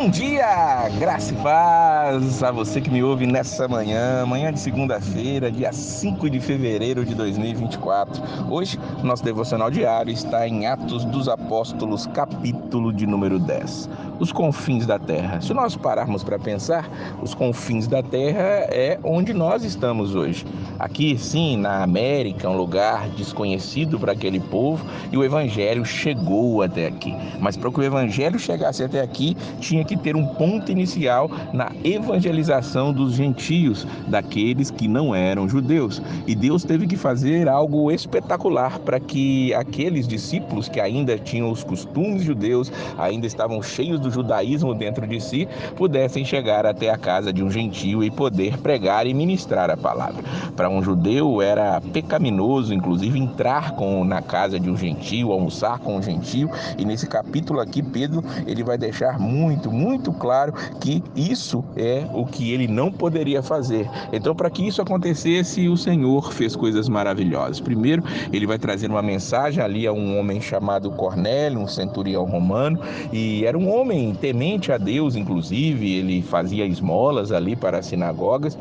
Bom dia, graça e paz a você que me ouve nessa manhã de segunda-feira, dia 5 de fevereiro de 2024. Hoje, nosso devocional diário está em Atos dos Apóstolos, capítulo de número 10. Os confins da terra. Se nós pararmos para pensar, os confins da terra é onde nós estamos hoje. Aqui, sim, na América, um lugar desconhecido para aquele povo, e o evangelho chegou até aqui. Mas para que o evangelho chegasse até aqui, tinha que ter um ponto inicial na evangelização dos gentios, daqueles que não eram judeus. E Deus teve que fazer algo espetacular para que aqueles discípulos que ainda tinham os costumes judeus, ainda estavam cheios do judaísmo dentro de si, pudessem chegar até a casa de um gentio e poder pregar e ministrar a palavra. Para um judeu era pecaminoso, inclusive, entrar na casa de um gentio, almoçar com um gentio, e nesse capítulo aqui, Pedro, ele vai deixar muito claro que isso é o que ele não poderia fazer. Então, para que isso acontecesse, o Senhor fez coisas maravilhosas. Primeiro, ele vai trazer uma mensagem ali a um homem chamado Cornélio, um centurião romano, e era um homem temente a Deus, inclusive, ele fazia esmolas ali para as sinagogas.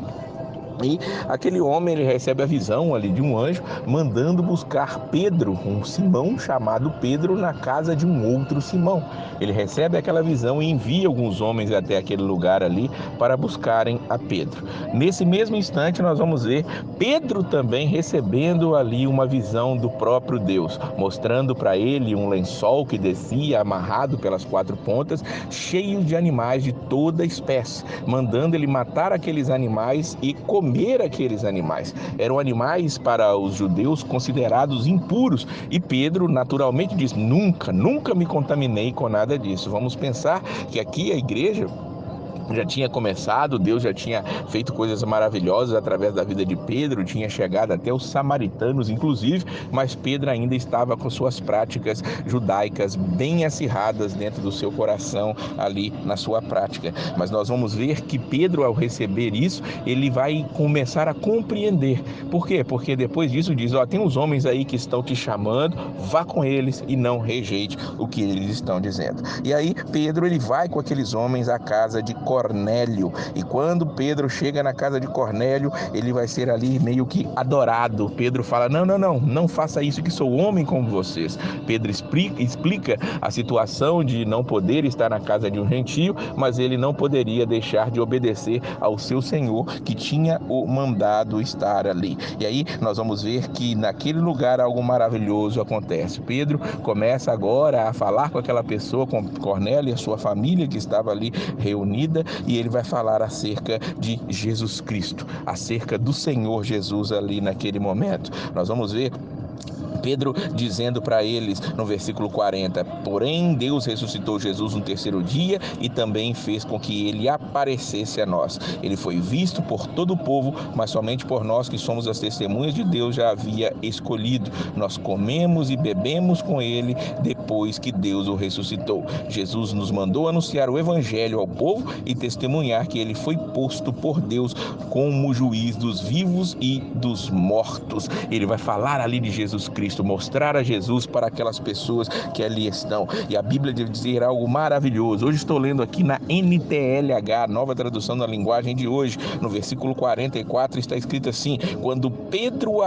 E aquele homem, ele recebe a visão ali de um anjo mandando buscar Pedro, um Simão chamado Pedro, na casa de um outro Simão. Ele recebe aquela visão e envia alguns homens até aquele lugar ali para buscarem a Pedro. Nesse mesmo instante nós vamos ver Pedro também recebendo ali uma visão do próprio Deus, mostrando para ele um lençol que descia amarrado pelas quatro pontas, cheio de animais de toda espécie, mandando ele matar aqueles animais e comer aqueles animais. Eram animais para os judeus considerados impuros, e Pedro naturalmente diz: nunca me contaminei com nada disso. Vamos pensar que aqui a igreja já tinha começado, Deus já tinha feito coisas maravilhosas através da vida de Pedro, tinha chegado até os samaritanos, inclusive, mas Pedro ainda estava com suas práticas judaicas bem acirradas dentro do seu coração, ali na sua prática. Mas nós vamos ver que Pedro, ao receber isso, ele vai começar a compreender. Por quê? Porque depois disso diz: tem uns homens aí que estão te chamando, vá com eles e não rejeite o que eles estão dizendo. E aí Pedro, ele vai com aqueles homens à casa de Cornélio, e quando Pedro chega na casa de Cornélio, ele vai ser ali meio que adorado. Pedro fala: não faça isso, que sou homem como vocês. Pedro explica a situação de não poder estar na casa de um gentio, mas ele não poderia deixar de obedecer ao seu Senhor, que tinha o mandado estar ali. E aí nós vamos ver que naquele lugar algo maravilhoso acontece. Pedro começa agora a falar com aquela pessoa, com Cornélio e a sua família que estava ali reunida, e ele vai falar acerca de Jesus Cristo, acerca do Senhor Jesus ali naquele momento. Nós vamos ver Pedro dizendo para eles no versículo 40: porém Deus ressuscitou Jesus no terceiro dia e também fez com que ele aparecesse a nós. Ele foi visto por todo o povo, mas somente por nós, que somos as testemunhas de Deus, já havia escolhido. Nós comemos e bebemos com ele depois que Deus o ressuscitou. Jesus nos mandou anunciar o evangelho ao povo e testemunhar que ele foi posto por Deus como juiz dos vivos e dos mortos. Ele vai falar ali de Jesus Cristo, mostrar a Jesus para aquelas pessoas que ali estão. E a Bíblia deve dizer algo maravilhoso. Hoje estou lendo aqui na NTLH, nova tradução da linguagem de hoje. No versículo 44 está escrito assim: quando Pedro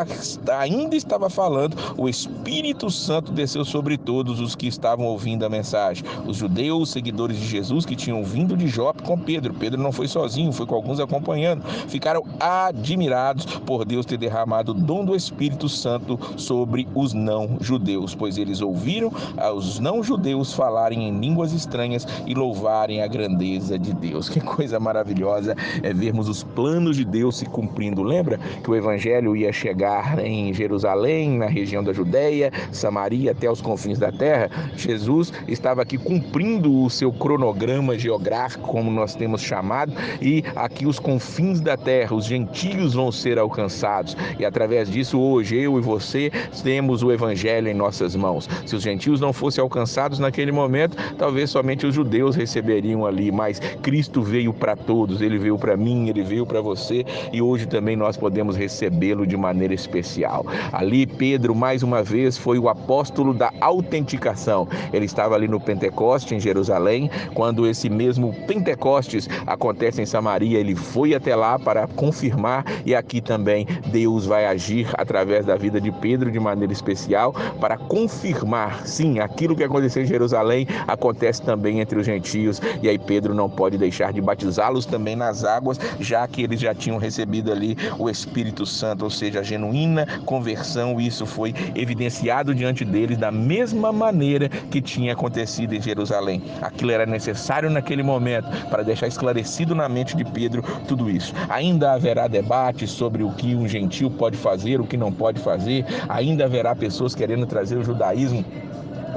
ainda estava falando, o Espírito Santo desceu sobre todos os que estavam ouvindo a mensagem. Os judeus, seguidores de Jesus, que tinham vindo de Jope com Pedro. Pedro não foi sozinho, foi com alguns acompanhando. Ficaram admirados por Deus ter derramado o dom do Espírito Santo sobre os não-judeus, pois eles ouviram os não-judeus falarem em línguas estranhas e louvarem a grandeza de Deus. Que coisa maravilhosa é vermos os planos de Deus se cumprindo. Lembra que o evangelho ia chegar em Jerusalém, na região da Judéia, Samaria, até os confins da terra? Jesus estava aqui cumprindo o seu cronograma geográfico, como nós temos chamado, e aqui os confins da terra, os gentios vão ser alcançados, e através disso hoje eu e você temos temos o evangelho em nossas mãos. Se os gentios não fossem alcançados naquele momento, talvez somente os judeus receberiam ali, mas Cristo veio para todos, ele veio para mim, ele veio para você, e hoje também nós podemos recebê-lo de maneira especial. Ali Pedro, mais uma vez, foi o apóstolo da autenticação. Ele estava ali no Pentecoste, em Jerusalém. Quando esse mesmo Pentecostes acontece em Samaria, ele foi até lá para confirmar, e aqui também Deus vai agir através da vida de Pedro de maneira especial para confirmar, sim, aquilo que aconteceu em Jerusalém acontece também entre os gentios, e aí Pedro não pode deixar de batizá-los também nas águas, já que eles já tinham recebido ali o Espírito Santo, ou seja, a genuína conversão. Isso foi evidenciado diante deles da mesma maneira que tinha acontecido em Jerusalém. Aquilo era necessário naquele momento para deixar esclarecido na mente de Pedro tudo isso. Ainda haverá debate sobre o que um gentio pode fazer, o que não pode fazer. Ainda haverá pessoas querendo trazer o judaísmo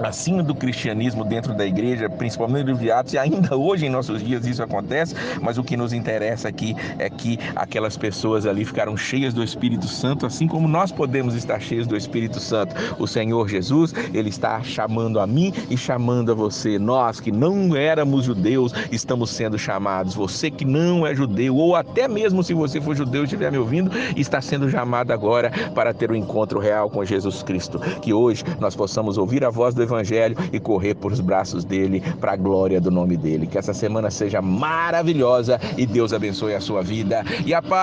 acima do cristianismo dentro da igreja, principalmente no livro de Atos, e ainda hoje em nossos dias isso acontece, mas o que nos interessa aqui é que aquelas pessoas ali ficaram cheias do Espírito Santo, assim como nós podemos estar cheios do Espírito Santo. O Senhor Jesus, ele está chamando a mim e chamando a você. Nós que não éramos judeus, estamos sendo chamados. Você que não é judeu, ou até mesmo se você for judeu e estiver me ouvindo, está sendo chamado agora para ter um encontro real com Jesus Cristo. Que hoje nós possamos ouvir a voz do Evangelho e correr por os braços dele para a glória do nome dele. Que essa semana seja maravilhosa e Deus abençoe a sua vida e a paz